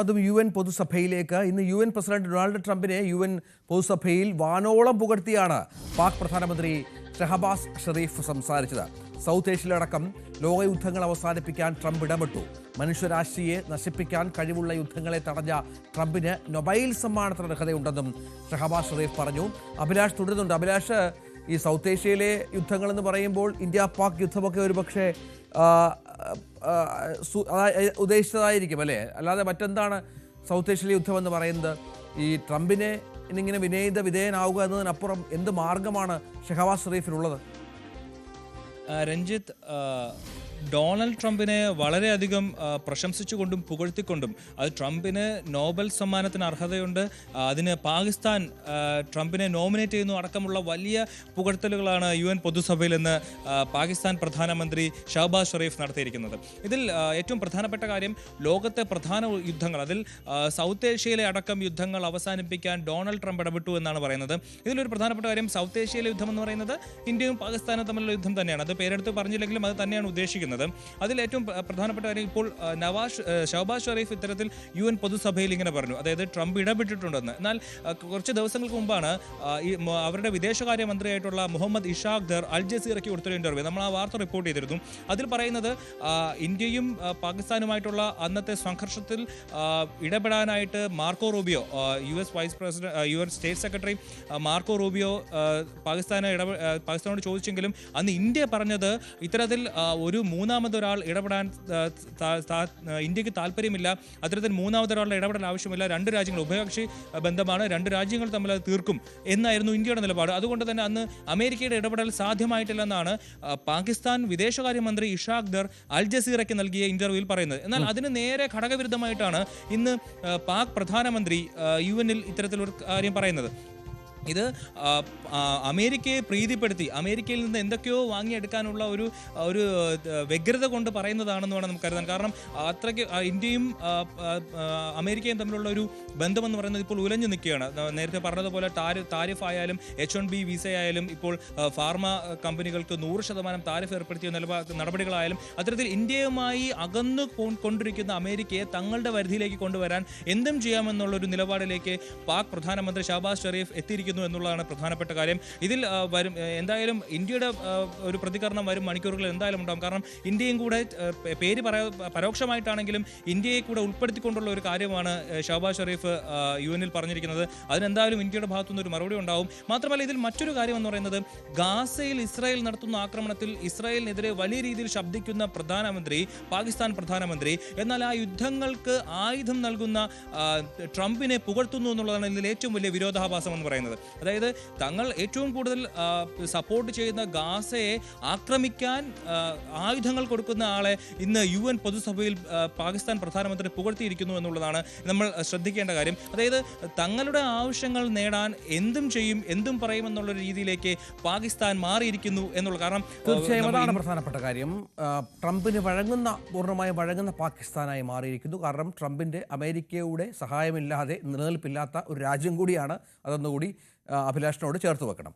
അതും UN പൊതുസഭയിലേക്ക്. ഇന്ന് UN president Donald ട്രംപിനെ UN പൊതുസഭയിൽ വാനോളം പുകഴ്ത്തിയാണ് പാക് പ്രധാനമന്ത്രി ഷഹബാസ് ഷെരീഫ് സംസാരിച്ചത്. സൗത്ത് ഏഷ്യയിലടക്കം ലോകയുദ്ധങ്ങൾ അവസാനിപ്പിക്കാൻ ട്രംപ് ഇടപെട്ടു. മനുഷ്യരാശിയെ നശിപ്പിക്കാൻ കഴിവുള്ള യുദ്ധങ്ങളെ തടഞ്ഞ ട്രംപിന് നൊബൈൽ സമ്മാനത്തിന് അർഹതയുണ്ടെന്നും ഷഹബാസ് ഷെരീഫ് പറഞ്ഞു. അഭിലാഷ് തുടരുന്നുണ്ട്. അഭിലാഷ്, ഈ സൗത്ത് ഏഷ്യയിലെ യുദ്ധങ്ങളെന്ന് പറയുമ്പോൾ ഇന്ത്യ പാക് യുദ്ധമൊക്കെ ഒരുപക്ഷെ ഉദ്ദേശിച്ചതായിരിക്കും അല്ലേ? അല്ലാതെ മറ്റെന്താണ് സൗത്ത് ഏഷ്യയിലെ യുദ്ധമെന്ന് പറയുന്നത്? ഈ ട്രംപിനെ ഇന്നിങ്ങനെ വിധേയനാവുക എന്നതിനപ്പുറം എന്ത് മാർഗമാണ് ഷഹബാസ് ഷെരീഫിനുള്ളത്? രഞ്ജിത്ത്, ഡൊണാൾഡ് ട്രംപിനെ വളരെയധികം പ്രശംസിച്ചുകൊണ്ടും പുകഴ്ത്തിക്കൊണ്ടും അത് ട്രംപിന് നോബൽ സമ്മാനത്തിന് അർഹതയുണ്ട്, അതിന് പാകിസ്ഥാൻ ട്രംപിനെ നോമിനേറ്റ് ചെയ്യുന്നു അടക്കമുള്ള വലിയ പുകഴ്ത്തലുകളാണ് UN പൊതുസഭയിൽ നിന്ന് പാകിസ്ഥാൻ പ്രധാനമന്ത്രി ഷഹബാസ് ഷെരീഫ് നടത്തിയിരിക്കുന്നത്. ഇതിൽ ഏറ്റവും പ്രധാനപ്പെട്ട കാര്യം, ലോകത്തെ പ്രധാന യുദ്ധങ്ങൾ, അതിൽ സൗത്ത് ഏഷ്യയിലെ അടക്കം യുദ്ധങ്ങൾ അവസാനിപ്പിക്കാൻ ഡൊണാൾഡ് ട്രംപ് ഇടപെട്ടു എന്നാണ് പറയുന്നത്. ഇതിലൊരു പ്രധാനപ്പെട്ട കാര്യം, സൗത്ത് ഏഷ്യയിലെ യുദ്ധം എന്ന് പറയുന്നത് ഇന്ത്യയും പാകിസ്ഥാനും തമ്മിലുള്ള യുദ്ധം തന്നെയാണ്. അത് പേരെടുത്ത് പറഞ്ഞില്ലെങ്കിലും അത് തന്നെയാണ് ഉദ്ദേശിക്കുന്നത്. അതിൽ ഏറ്റവും പ്രധാനപ്പെട്ട കാര്യം, ഇപ്പോൾ ഷഹബാസ് ഷെരീഫ് ഇത്തരത്തിൽ UN പൊതുസഭയിൽ ഇങ്ങനെ പറഞ്ഞു, അതായത് ട്രംപ് ഇടപെട്ടിട്ടുണ്ടെന്ന്. എന്നാൽ കുറച്ച് ദിവസങ്ങൾക്ക് മുമ്പാണ് അവരുടെ വിദേശകാര്യ മന്ത്രിയായിട്ടുള്ള മുഹമ്മദ് ഇഷാഖ് ദർ അൽ ജസീറയ്ക്ക് കൊടുത്തൊരു ഇന്റർവ്യൂ, നമ്മൾ ആ വാർത്ത റിപ്പോർട്ട് ചെയ്തിരുന്നു. അതിൽ പറയുന്നത് ഇന്ത്യയും പാകിസ്ഥാനുമായിട്ടുള്ള അന്നത്തെ സംഘർഷത്തിൽ ഇടപെടാനായിട്ട് Marco Rubio, US vice president, US state secretary Marco Rubio പാകിസ്ഥാനോട് ചോദിച്ചെങ്കിലും അന്ന് ഇന്ത്യ പറഞ്ഞത് ഇത്തരത്തിൽ ഒരു മൂന്നാമതൊരാൾ ഇടപെടാൻ ഇന്ത്യക്ക് താല്പര്യമില്ല, അത്തരത്തിൽ മൂന്നാമതൊരാളുടെ ഇടപെടൽ ആവശ്യമില്ല, രണ്ട് രാജ്യങ്ങൾ ഉഭയകക്ഷി ബന്ധമാണ്, രണ്ട് രാജ്യങ്ങൾ തമ്മിൽ അത് തീർക്കും എന്നായിരുന്നു ഇന്ത്യയുടെ നിലപാട്. അതുകൊണ്ട് തന്നെ അന്ന് അമേരിക്കയുടെ ഇടപെടൽ സാധ്യമായിട്ടില്ലെന്നാണ് പാകിസ്ഥാൻ വിദേശകാര്യമന്ത്രി ഇഷാഖ് ദർ അൽ ജസീറയ്ക്ക് നൽകിയ ഇന്റർവ്യൂവിൽ പറയുന്നത്. എന്നാൽ അതിന് നേരെ ഘടകവിരുദ്ധമായിട്ടാണ് ഇന്ന് പാക് പ്രധാനമന്ത്രി UN-ൽ ഇത്തരത്തിലൊരു കാര്യം പറയുന്നത്. ഇത് അമേരിക്കയെ പ്രീതിപ്പെടുത്തി അമേരിക്കയിൽ നിന്ന് എന്തൊക്കെയോ വാങ്ങിയെടുക്കാനുള്ള ഒരു വ്യഗ്രത കൊണ്ട് പറയുന്നതാണെന്ന് വേണം നമുക്ക് കരുതാൻ. കാരണം അത്രയ്ക്ക് ഇന്ത്യയും അമേരിക്കയും തമ്മിലുള്ള ഒരു ബന്ധമെന്ന് പറയുന്നത് ഇപ്പോൾ ഉലഞ്ഞു നിൽക്കുകയാണ്. നേരത്തെ പറഞ്ഞതുപോലെ താരിഫ് ആയാലും H-1B വിസ ആയാലും ഇപ്പോൾ ഫാർമ കമ്പനികൾക്ക് 100% താരിഫ് ഏർപ്പെടുത്തിയ നടപടികളായാലും അത്തരത്തിൽ ഇന്ത്യയുമായി അകന്നു കൊണ്ടിരിക്കുന്ന അമേരിക്കയെ തങ്ങളുടെ പരിധിയിലേക്ക് കൊണ്ടുവരാൻ എന്തും ചെയ്യാമെന്നുള്ളൊരു നിലപാടിലേക്ക് പാക് പ്രധാനമന്ത്രി ഷഹബാസ് ഷെരീഫ് എത്തിയിരിക്കുന്നു എന്നുള്ളതാണ് പ്രധാനപ്പെട്ട കാര്യം. ഇതിൽ വരും എന്തായാലും ഇന്ത്യയുടെ ഒരു പ്രതികരണം വരും മണിക്കൂറുകളിൽ എന്തായാലും ഉണ്ടാകും. കാരണം ഇന്ത്യയും കൂടെ പേര് പരോക്ഷമായിട്ടാണെങ്കിലും ഇന്ത്യയെ കൂടെ ഉൾപ്പെടുത്തിക്കൊണ്ടുള്ള ഒരു കാര്യമാണ് ഷഹബാസ് ഷെരീഫ് UN-ൽ പറഞ്ഞിരിക്കുന്നത്. അതിനെന്തായാലും ഇന്ത്യയുടെ ഭാഗത്തുനിന്ന് ഒരു മറുപടി ഉണ്ടാവും. മാത്രമല്ല, ഇതിൽ മറ്റൊരു കാര്യം എന്ന് പറയുന്നത്, ഗാസയിൽ ഇസ്രായേൽ നടത്തുന്ന ആക്രമണത്തിൽ ഇസ്രായേലിനെതിരെ വലിയ രീതിയിൽ ശബ്ദിക്കുന്ന പാകിസ്ഥാൻ പ്രധാനമന്ത്രി, എന്നാൽ ആ യുദ്ധങ്ങൾക്ക് ആയുധം നൽകുന്ന ട്രംപിനെ പുകഴ്ത്തുന്നു എന്നുള്ളതാണ് ഇതിൽ ഏറ്റവും വലിയ വിരോധാഭാസം എന്ന് പറയുന്നത്. അതായത് തങ്ങൾ ഏറ്റവും കൂടുതൽ സപ്പോർട്ട് ചെയ്യുന്ന ഗാസയെ ആക്രമിക്കാൻ ആയുധങ്ങൾ കൊടുക്കുന്ന ആളെ ഇന്ന് UN പൊതുസഭയിൽ പാകിസ്ഥാൻ പ്രധാനമന്ത്രി പുകഴ്ത്തിയിരിക്കുന്നു എന്നുള്ളതാണ് നമ്മൾ ശ്രദ്ധിക്കേണ്ട കാര്യം. അതായത് തങ്ങളുടെ ആവശ്യങ്ങൾ നേടാൻ എന്തും ചെയ്യും, എന്തും പറയുമെന്നുള്ള രീതിയിലേക്ക് പാകിസ്ഥാൻ മാറിയിരിക്കുന്നു എന്നുള്ള കാരണം തീർച്ചയായും അതാണ് പ്രധാനപ്പെട്ട കാര്യം. ട്രംപിന് പൂർണ്ണമായും വഴങ്ങുന്ന പാകിസ്ഥാനായി മാറിയിരിക്കുന്നു. കാരണം ട്രംപിന്റെ അമേരിക്കയുടെ സഹായമില്ലാതെ നിലനിൽപ്പില്ലാത്ത ഒരു രാജ്യം കൂടിയാണ്. അതൊന്നുകൂടി അഭിലാഷിനോട് ചേർത്ത് വെക്കണം.